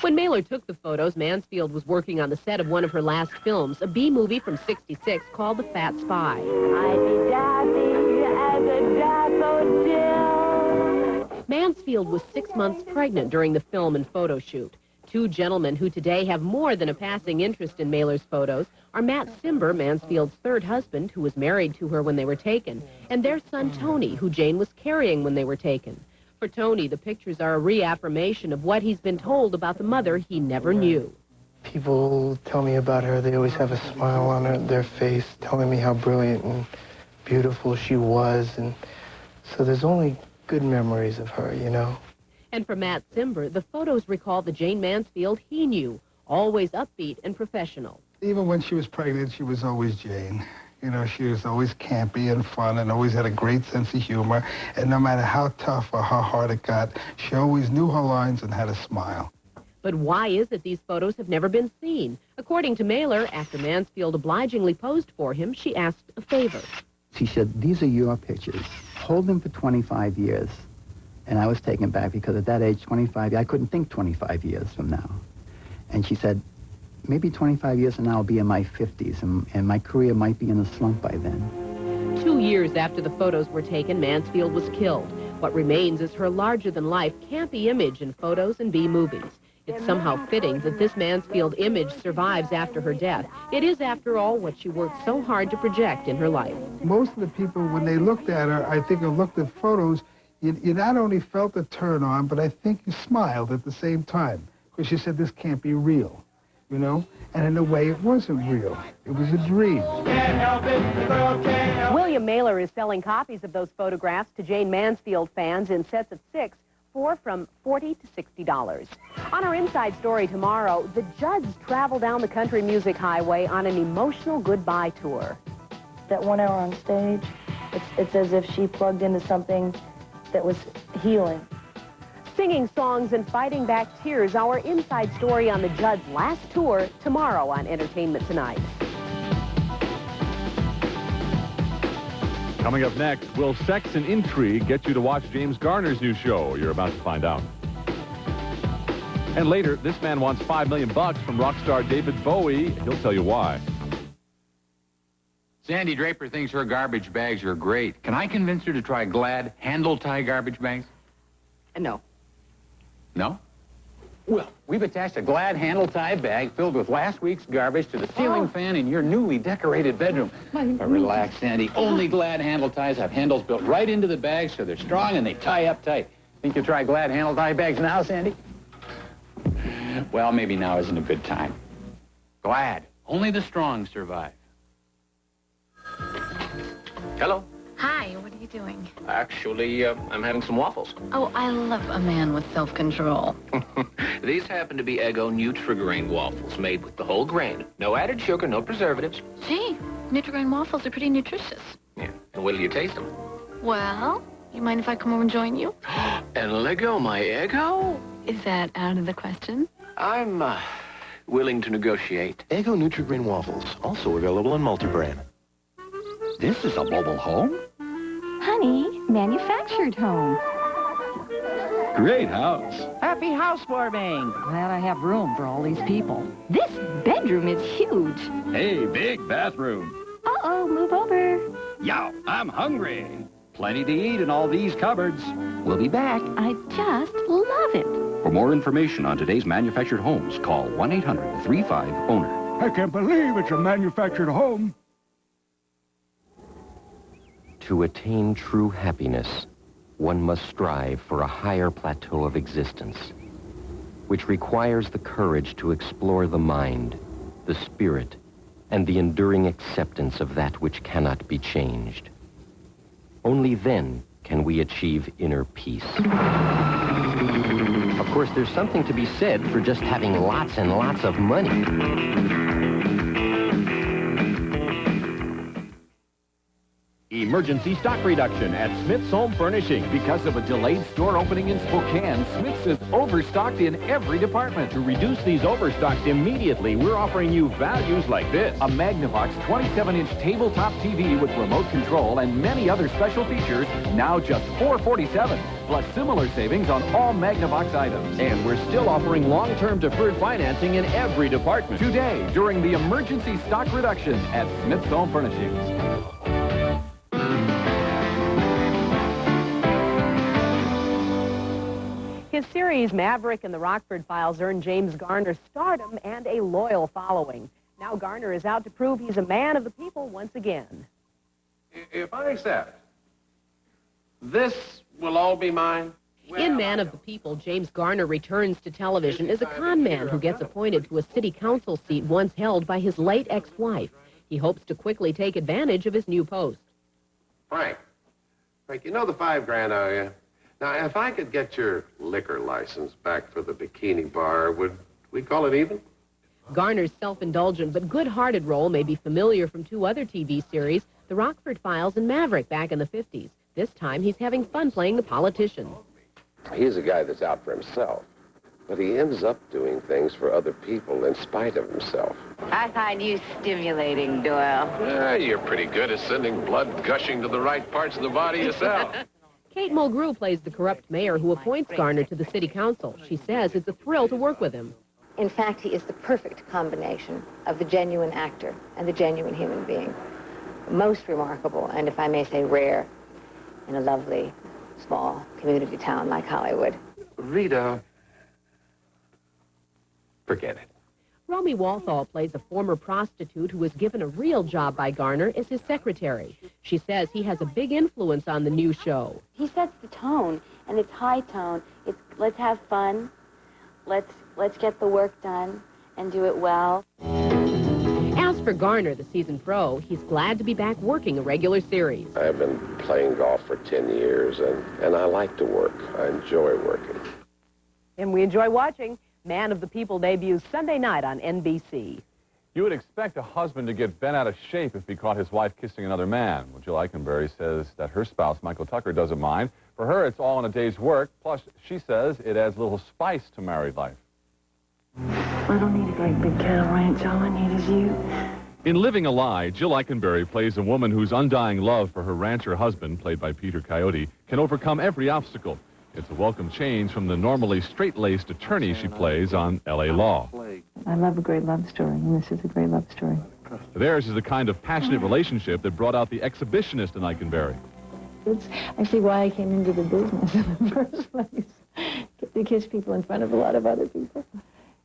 When Mailer took the photos, Mansfield was working on the set of one of her last films, a B movie from '66 called The Fat Spy. I'd be daffy as a daffodil. Mansfield was 6 months pregnant during the film and photo shoot. Two gentlemen who today have more than a passing interest in Mailer's photos are Matt Cimber, Mansfield's third husband, who was married to her when they were taken, and their son Tony, who Jane was carrying when they were taken. For Tony, the pictures are a reaffirmation of what he's been told about the mother he never knew. People tell me about her. They always have a smile on their face, telling me how brilliant and beautiful she was. And so there's only good memories of her, you know. And for Matt Cimber, the photos recall the Jane Mansfield he knew, always upbeat and professional. Even when she was pregnant, she was always Jane. You know, she was always campy and fun and always had a great sense of humor. And no matter how tough or how hard it got, she always knew her lines and had a smile. But why is it these photos have never been seen? According to Mailer, after Mansfield obligingly posed for him, she asked a favor. She said, "These are your pictures. Hold them for 25 years. And I was taken back because at that age, 25, I couldn't think 25 years from now. And she said, maybe 25 years from now I'll be in my 50s, and my career might be in a slump by then. 2 years after the photos were taken, Mansfield was killed. What remains is her larger-than-life, campy image in photos and B movies. It's somehow fitting that this Mansfield image survives after her death. It is, after all, what she worked so hard to project in her life. Most of the people, when they looked at her, I think, have looked at photos, you not only felt the turn on, but I think you smiled at the same time. Because you said, this can't be real, you know? And in a way, it wasn't real. It was a dream. Can't help it, the girl can't help it. William Mailer is selling copies of those photographs to Jane Mansfield fans in sets of 6, 4 from $40 to $60. On our Inside Story tomorrow, the Judds travel down the country music highway on an emotional goodbye tour. That 1 hour on stage, it's as if she plugged into something that was healing. Singing songs and fighting back tears, our Inside Story on the Judds' last tour tomorrow on Entertainment Tonight. Coming up next, will sex and intrigue get you to watch James Garner's new show? You're about to find out. And later, this man wants $5 million from rock star David Bowie. He'll tell you why. Sandy Draper thinks her garbage bags are great. Can I convince her to try Glad handle-tie garbage bags? No. No? Well, we've attached a Glad handle-tie bag filled with last week's garbage to the ceiling fan in your newly decorated bedroom. But relax, Sandy. Only Glad handle ties have handles built right into the bag so they're strong and they tie up tight. Think you'll try Glad handle-tie bags now, Sandy? Well, maybe now isn't a good time. Glad. Only the strong survive. Hello. Hi, what are you doing? Actually, I'm having some waffles. Oh, I love a man with self-control. These happen to be Eggo Nutri-Grain waffles made with the whole grain. No added sugar, no preservatives. Gee, Nutri-Grain waffles are pretty nutritious. Yeah, and will you taste them? Well, you mind if I come over and join you? And let go my Eggo? Is that out of the question? I'm, willing to negotiate. Eggo Nutri-Grain waffles, also available in multi-brand. This is a mobile home? Honey, manufactured home. Great house. Happy housewarming. Glad I have room for all these people. This bedroom is huge. Hey, big bathroom. Uh-oh, move over. Yow, I'm hungry. Plenty to eat in all these cupboards. We'll be back. I just love it. For more information on today's manufactured homes, call 1-800-35-OWNER. I can't believe it's a manufactured home. To attain true happiness, one must strive for a higher plateau of existence, which requires the courage to explore the mind, the spirit, and the enduring acceptance of that which cannot be changed. Only then can we achieve inner peace. Of course, there's something to be said for just having lots and lots of money. Emergency stock reduction at Smith's Home Furnishing. Because of a delayed store opening in Spokane, Smith's is overstocked in every department. To reduce these overstocks immediately, we're offering you values like this. A Magnavox 27-inch tabletop TV with remote control and many other special features, now just $447. plus similar savings on all Magnavox items. And we're still offering long-term deferred financing in every department. Today, during the emergency stock reduction at Smith's Home Furnishings. His series Maverick and the Rockford Files earned James Garner stardom and a loyal following. Now Garner is out to prove he's a man of the people once again. If I accept, this will all be mine? In Man of the People, James Garner returns to television as a con man who gets appointed to a city council seat once held by his late ex-wife. He hopes to quickly take advantage of his new post. Frank, you know the $5,000 I owe you? Now, if I could get your liquor license back for the bikini bar, would we call it even? Garner's self-indulgent but good-hearted role may be familiar from two other TV series, The Rockford Files and Maverick back in the 50s. This time, he's having fun playing the politician. He's a guy that's out for himself, but he ends up doing things for other people in spite of himself. I find you stimulating, Doyle. You're pretty good at sending blood gushing to the right parts of the body yourself. Kate Mulgrew plays the corrupt mayor who appoints Garner to the city council. She says it's a thrill to work with him. In fact, he is the perfect combination of the genuine actor and the genuine human being. Most remarkable, and if I may say rare, in a lovely, small community town like Hollywood. Rita, forget it. Romy Walthall plays a former prostitute who was given a real job by Garner as his secretary. She says he has a big influence on the new show. He sets the tone, and it's high tone. It's let's have fun, let's get the work done and do it well. As for Garner, the seasoned pro, he's glad to be back working a regular series. I've been playing golf for 10 years, and I like to work. I enjoy working. And we enjoy watching. Man of the People debuts Sunday night on NBC. You would expect a husband to get bent out of shape if he caught his wife kissing another man. Well, Jill Eikenberry says that her spouse, Michael Tucker, doesn't mind. For her, it's all in a day's work. Plus, she says it adds a little spice to married life. I don't need a great big cattle ranch. All I need is you. In Living a Lie, Jill Eikenberry plays a woman whose undying love for her rancher husband, played by Peter Coyote, can overcome every obstacle. It's a welcome change from the normally straight-laced attorney she plays on L.A. Law. I love a great love story, and this is a great love story. Theirs is the kind of passionate relationship that brought out the exhibitionist in Eikenberry. It's actually why I came into the business in the first place, to kiss people in front of a lot of other people.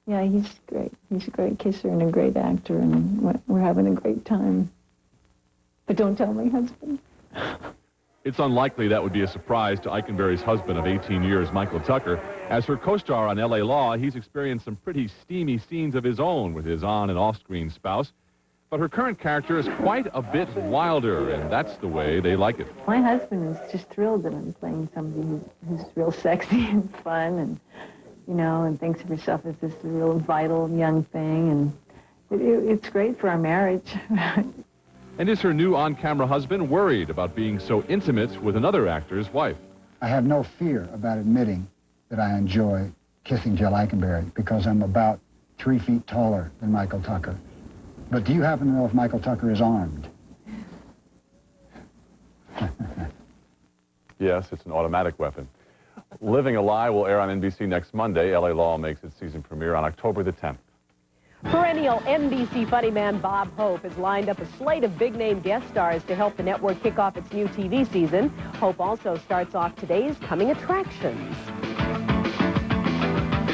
Yeah, he's great. He's a great kisser and a great actor, and we're having a great time. But don't tell my husband. It's unlikely that would be a surprise to Eikenberry's husband of 18 years, Michael Tucker. As her co-star on L.A. Law, he's experienced some pretty steamy scenes of his own with his on- and off-screen spouse. But her current character is quite a bit wilder, and that's the way they like it. My husband is just thrilled that I'm playing somebody who's real sexy and fun and, you know, and thinks of herself as this real vital young thing. And it's great for our marriage. And is her new on-camera husband worried about being so intimate with another actor's wife? I have no fear about admitting that I enjoy kissing Jill Eikenberry because I'm about 3 feet taller than Michael Tucker. But do you happen to know if Michael Tucker is armed? Yes, it's an automatic weapon. Living a Lie will air on NBC next Monday. L.A. Law makes its season premiere on October the 10th. Perennial NBC funny man Bob Hope has lined up a slate of big-name guest stars to help the network kick off its new TV season. Hope also starts off today's coming attractions.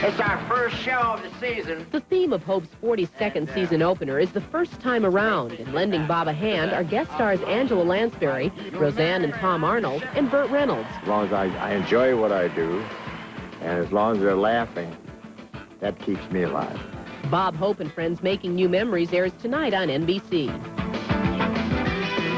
It's our first show of the season. The theme of Hope's 42nd season opener is the first time around, and lending Bob a hand are guest stars Angela Lansbury, Roseanne and Tom Arnold, and Burt Reynolds. As long as I enjoy what I do, and as long as they're laughing, that keeps me alive. Bob Hope and Friends Making New Memories airs tonight on NBC.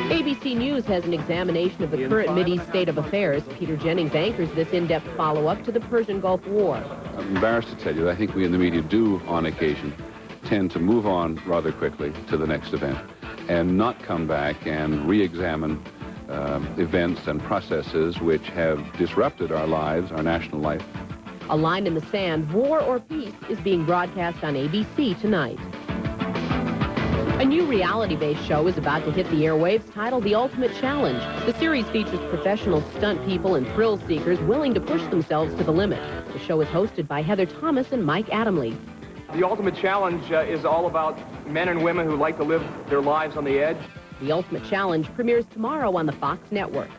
ABC News has an examination of the current Mideast state of affairs. Peter Jennings anchors this in-depth follow-up to the Persian Gulf War. I'm embarrassed to tell you that I think we in the media do, on occasion, tend to move on rather quickly to the next event and not come back and re-examine events and processes which have disrupted our lives, our national life. A Line in the Sand, War or Peace, is being broadcast on ABC tonight. A new reality-based show is about to hit the airwaves titled The Ultimate Challenge. The series features professional stunt people and thrill seekers willing to push themselves to the limit. The show is hosted by Heather Thomas and Mike Adamle. The Ultimate Challenge is all about men and women who like to live their lives on the edge. The Ultimate Challenge premieres tomorrow on the Fox network.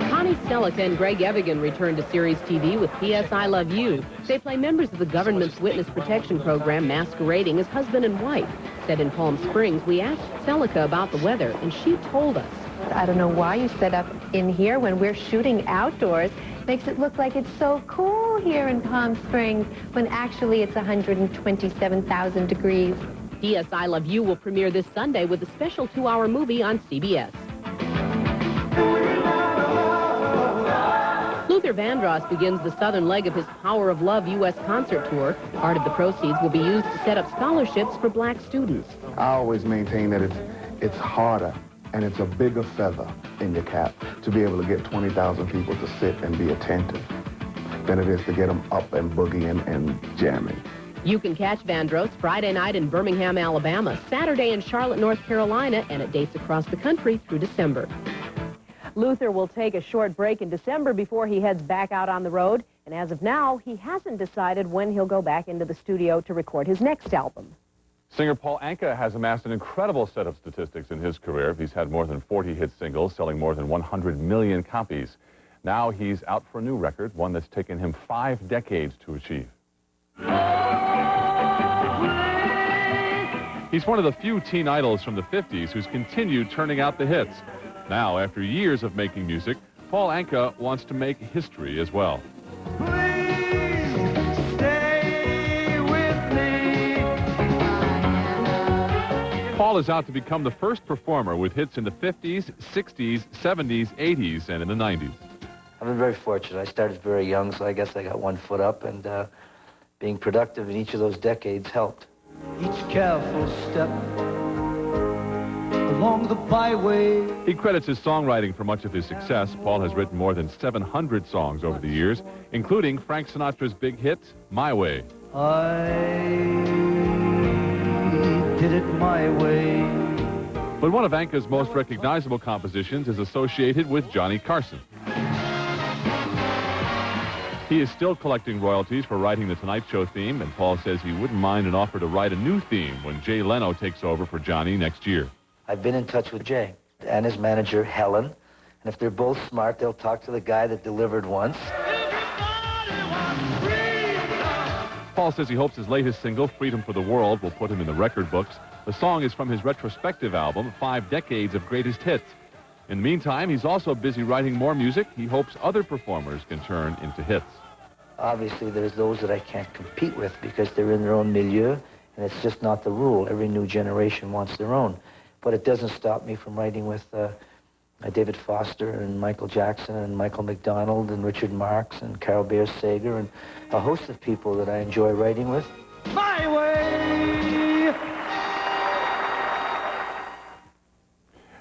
Connie Selleck and Greg Evigan return to series TV with P.S. I Love You. They play members of the government's witness protection program masquerading as husband and wife. Set in Palm Springs, we asked Selleck about the weather, and she told us. I don't know why you set up in here when we're shooting outdoors. Makes it look like it's so cool here in Palm Springs when actually it's 127,000 degrees. P.S. I Love You will premiere this Sunday with a special 2-hour movie on CBS. Luther Vandross begins the southern leg of his Power of Love U.S. concert tour. Part of the proceeds will be used to set up scholarships for black students. I always maintain that it's harder and it's a bigger feather in your cap to be able to get 20,000 people to sit and be attentive than it is to get them up and boogieing and jamming. You can catch Vandross Friday night in Birmingham, Alabama, Saturday in Charlotte, North Carolina, and at dates across the country through December. Luther will take a short break in December before he heads back out on the road. And as of now, he hasn't decided when he'll go back into the studio to record his next album. Singer Paul Anka has amassed an incredible set of statistics in his career. He's had more than 40 hit singles, selling more than 100 million copies. Now he's out for a new record, one that's taken him 5 decades to achieve. He's one of the few teen idols from the 50s who's continued turning out the hits. Now, after years of making music, Paul Anka wants to make history as well. Paul is out to become the first performer with hits in the 50s, 60s, 70s, 80s, and in the 90s. I've been very fortunate. I started very young, so I guess I got one foot up, and being productive in each of those decades helped. Each careful step along the byway. He credits his songwriting for much of his success. Paul has written more than 700 songs over the years, including Frank Sinatra's big hit, My Way. I did it my way. But one of Anka's most recognizable compositions is associated with Johnny Carson. He is still collecting royalties for writing the Tonight Show theme, and Paul says he wouldn't mind an offer to write a new theme when Jay Leno takes over for Johnny next year. I've been in touch with Jay and his manager, Helen, and if they're both smart, they'll talk to the guy that delivered once. Paul says he hopes his latest single, Freedom for the World, will put him in the record books. The song is from his retrospective album, 5 Decades of Greatest Hits. In the meantime, he's also busy writing more music he hopes other performers can turn into hits. Obviously, there's those that I can't compete with because they're in their own milieu, and it's just not the rule. Every new generation wants their own. But it doesn't stop me from writing with David Foster and Michael Jackson and Michael McDonald and Richard Marx and Carol Beer Sager and a host of people that I enjoy writing with. My way!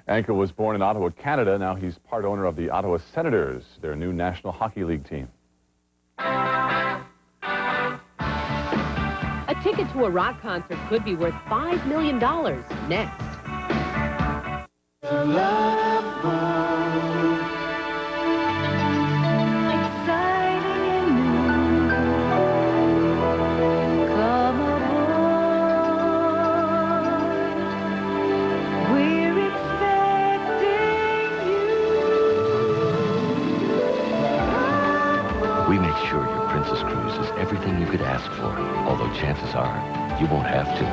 Anka was born in Ottawa, Canada. Now he's part owner of the Ottawa Senators, their new National Hockey League team. A ticket to a rock concert could be worth $5 million. Next. We make sure your Princess Cruise is everything you could ask for, although chances are you won't have to.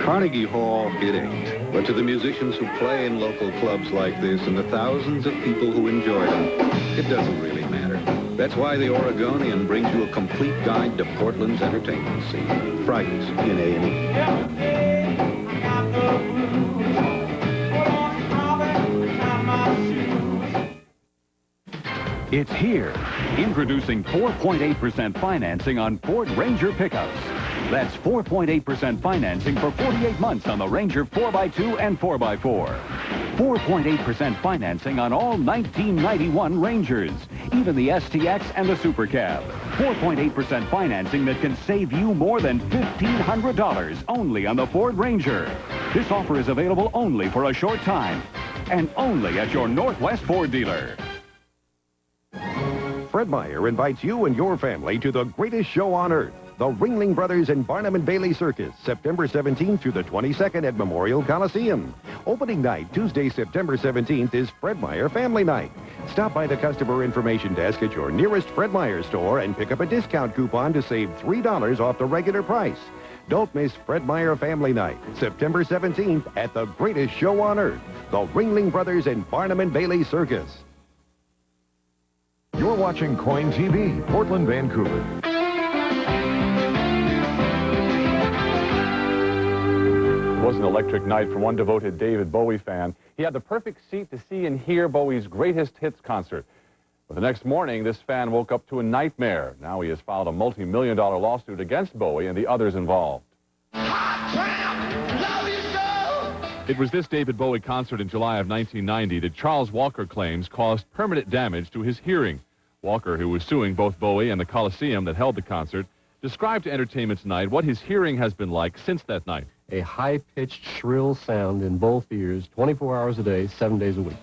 Carnegie Hall, it ain't. But to the musicians who play in local clubs like this and the thousands of people who enjoy them, it doesn't really matter. That's why the Oregonian brings you a complete guide to Portland's entertainment scene. Fridays in A&E. It's here. Introducing 4.8% financing on Ford Ranger pickups. That's 4.8% financing for 48 months on the Ranger 4x2 and 4x4. 4.8% financing on all 1991 Rangers, even the STX and the Super Cab. 4.8% financing that can save you more than $1,500 only on the Ford Ranger. This offer is available only for a short time and only at your Northwest Ford dealer. Fred Meyer invites you and your family to the greatest show on earth, the Ringling Brothers and Barnum and Bailey Circus, September 17th through the 22nd at Memorial Coliseum. Opening night, Tuesday, September 17th, is Fred Meyer Family Night. Stop by the customer information desk at your nearest Fred Meyer store and pick up a discount coupon to save $3 off the regular price. Don't miss Fred Meyer Family Night, September 17th at the greatest show on earth, the Ringling Brothers and Barnum and Bailey Circus. You're watching Coin TV, Portland, Vancouver. It was an electric night for one devoted David Bowie fan. He had the perfect seat to see and hear Bowie's greatest hits concert. But the next morning, this fan woke up to a nightmare. Now he has filed a multi-million-dollar lawsuit against Bowie and the others involved. It was this David Bowie concert in July of 1990 that Charles Walker claims caused permanent damage to his hearing. Walker, who was suing both Bowie and the Coliseum that held the concert, described to Entertainment Tonight what his hearing has been like since that night. A high-pitched, shrill sound in both ears, 24 hours a day, 7 days a week.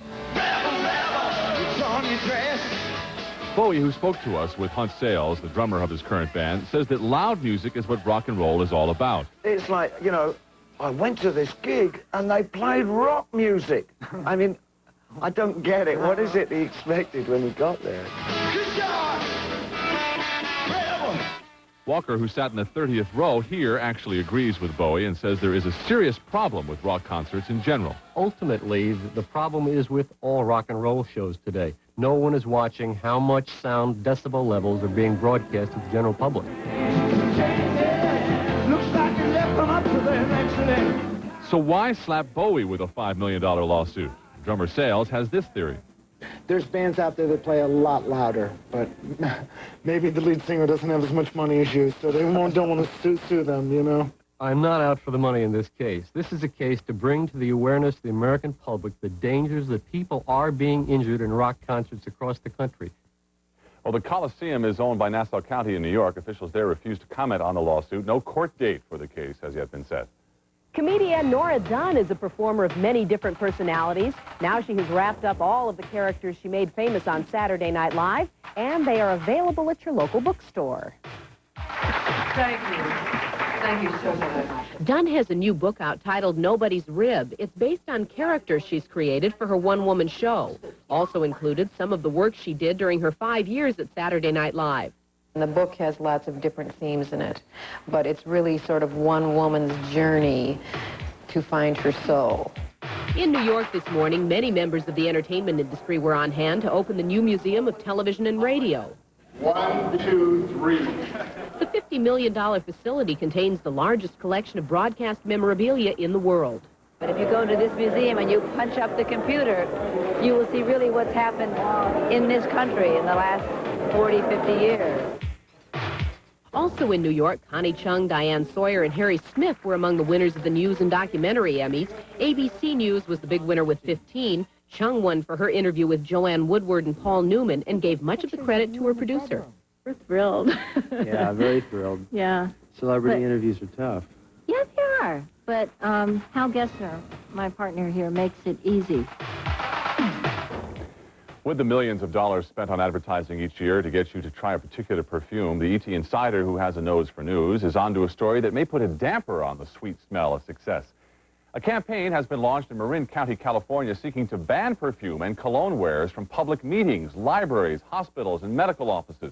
Bowie, who spoke to us with Hunt Sales, the drummer of his current band, says that loud music is what rock and roll is all about. It's like, you know, I went to this gig and they played rock music. I mean, I don't get it. What is it he expected when he got there? Walker, who sat in the 30th row here, actually agrees with Bowie and says there is a serious problem with rock concerts in general. Ultimately, the problem is with all rock and roll shows today. No one is watching how much sound decibel levels are being broadcast to the general public. Looks like you left them up to their accident. So why slap Bowie with a $5 million lawsuit? Drummer Sales has this theory. There's bands out there that play a lot louder, but maybe the lead singer doesn't have as much money as you, so they don't want to sue them, you know? I'm not out for the money in this case. This is a case to bring to the awareness of the American public the dangers that people are being injured in rock concerts across the country. Well, the Coliseum is owned by Nassau County in New York. Officials there refuse to comment on the lawsuit. No court date for the case has yet been set. Comedian Nora Dunn is a performer of many different personalities. Now she has wrapped up all of the characters she made famous on Saturday Night Live, and they are available at your local bookstore. Thank you. Thank you so much. Dunn has a new book out titled Nobody's Rib. It's based on characters she's created for her one-woman show. Also included some of the work she did during her 5 years at Saturday Night Live. And the book has lots of different themes in it, but it's really sort of one woman's journey to find her soul. In New York this morning, many members of the entertainment industry were on hand to open the new Museum of Television and Radio. 1, 2, 3. The $50 million facility contains the largest collection of broadcast memorabilia in the world. But if you go to this museum and you punch up the computer, you will see really what's happened in this country in the last 40, 50 years. Also in New York, Connie Chung, Diane Sawyer, and Harry Smith were among the winners of the News and Documentary Emmys. ABC News was the big winner with 15. Chung won for her interview with Joanne Woodward and Paul Newman and gave much of the credit to her producer. We're thrilled. Yeah, very thrilled. Yeah. Celebrity interviews are tough. Yes, they are. But Hal Gessner, my partner here, makes it easy. With the millions of dollars spent on advertising each year to get you to try a particular perfume, the ET Insider, who has a nose for news, is onto a story that may put a damper on the sweet smell of success. A campaign has been launched in Marin County, California, seeking to ban perfume and cologne wares from public meetings, libraries, hospitals, and medical offices.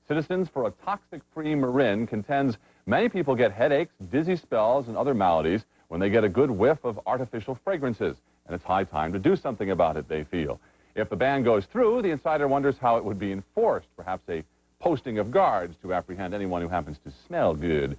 Citizens for a Toxic-Free Marin contends many people get headaches, dizzy spells, and other maladies when they get a good whiff of artificial fragrances. And it's high time to do something about it, they feel. If the ban goes through, the Insider wonders how it would be enforced, perhaps a posting of guards to apprehend anyone who happens to smell good.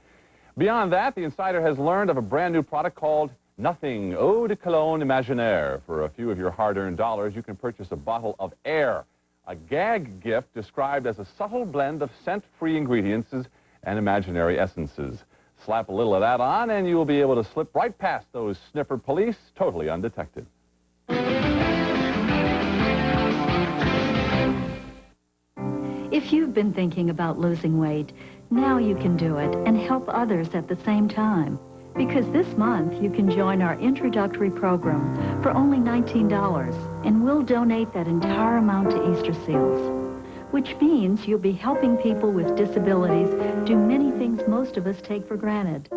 Beyond that, the Insider has learned of a brand new product called Nothing Eau de Cologne Imaginaire. For a few of your hard-earned dollars, you can purchase a bottle of air, a gag gift described as a subtle blend of scent-free ingredients and imaginary essences. Slap a little of that on, and you will be able to slip right past those sniffer police totally undetected. If you've been thinking about losing weight, now you can do it and help others at the same time. Because this month you can join our introductory program for only $19, and we'll donate that entire amount to Easter Seals, which means you'll be helping people with disabilities do many things most of us take for granted.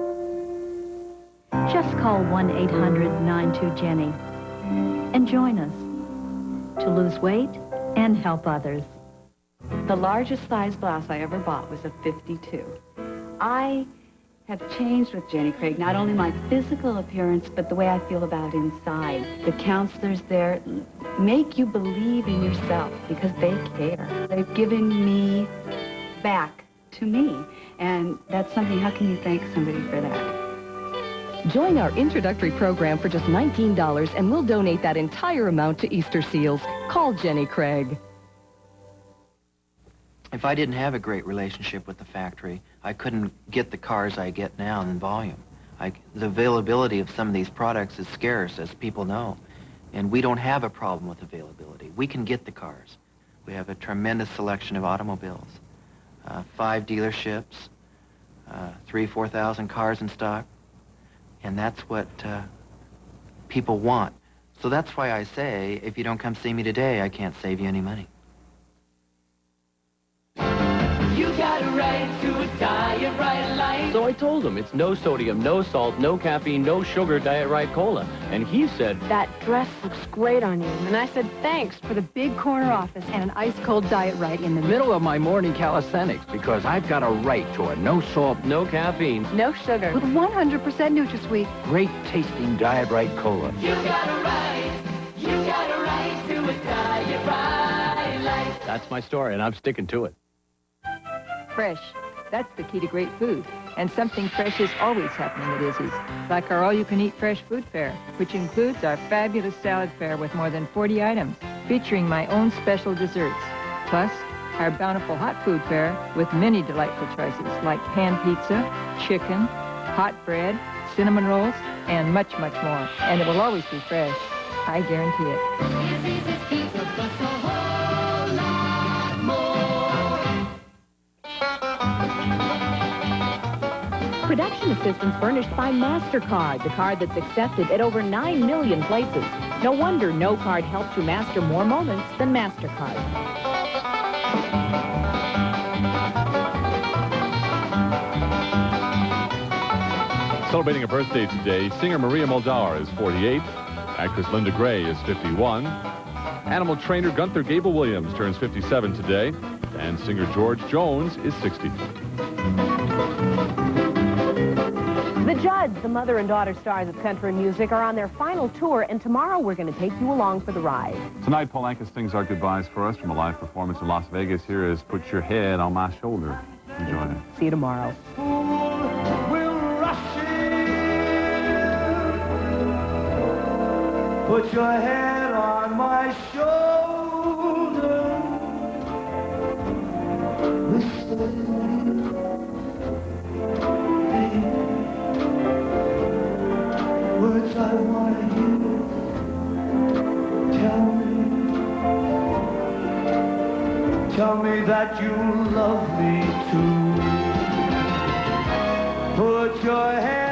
Just call 1-800-92-JENNY and join us to lose weight and help others. The largest size blouse I ever bought was a 52. I have changed with Jenny Craig, not only my physical appearance, but the way I feel about inside. The counselors there make you believe in yourself because they care. They've given me back to me, and that's something, how can you thank somebody for that? Join our introductory program for just $19, and we'll donate that entire amount to Easter Seals. Call Jenny Craig. If I didn't have a great relationship with the factory, I couldn't get the cars I get now in volume. The availability of some of these products is scarce, as people know, and we don't have a problem with availability. We can get the cars. We have a tremendous selection of automobiles, 5 dealerships, 3,000-4,000 cars in stock, and that's what people want. So that's why I say, if you don't come see me today, I can't save you any money. You got a right to a Diet Right life. So I told him it's no sodium, no salt, no caffeine, no sugar Diet Right Cola. And he said, "That dress looks great on you." And I said, "Thanks," for the big corner office and an ice-cold Diet Right in the Middle of my morning calisthenics, because I've got a right to a no salt, no caffeine, no sugar, with 100% NutraSweet. great tasting Diet Right Cola. You got a right to a Diet Right life. that's my story, and I'm sticking to it. Fresh. That's the key to great food. And something fresh is always happening at Izzy's. Like our all-you-can-eat fresh food fair, which includes our fabulous salad fair with more than 40 items, featuring my own special desserts. Plus, our bountiful hot food fair with many delightful choices like pan pizza, chicken, hot bread, cinnamon rolls, and much, much more. And it will always be fresh. I guarantee it. Production assistance furnished by MasterCard, the card that's accepted at over 9 million places. No wonder no card helps you master more moments than MasterCard. Celebrating a birthday today, singer Maria Muldaur is 48. Actress Linda Gray is 51. Animal trainer Gunther Gable-Williams turns 57 today. And singer George Jones is 60. The Judds, the mother and daughter stars of country music, are on their final tour, and tomorrow we're going to take you along for the ride. Tonight, Paul Anka sings our goodbyes for us from a live performance in Las Vegas. Here is Put Your Head on My Shoulder. Enjoy it. See you tomorrow. Put your head on my shoulder. Whisper words I want to hear. Tell me that you love me too. Put your head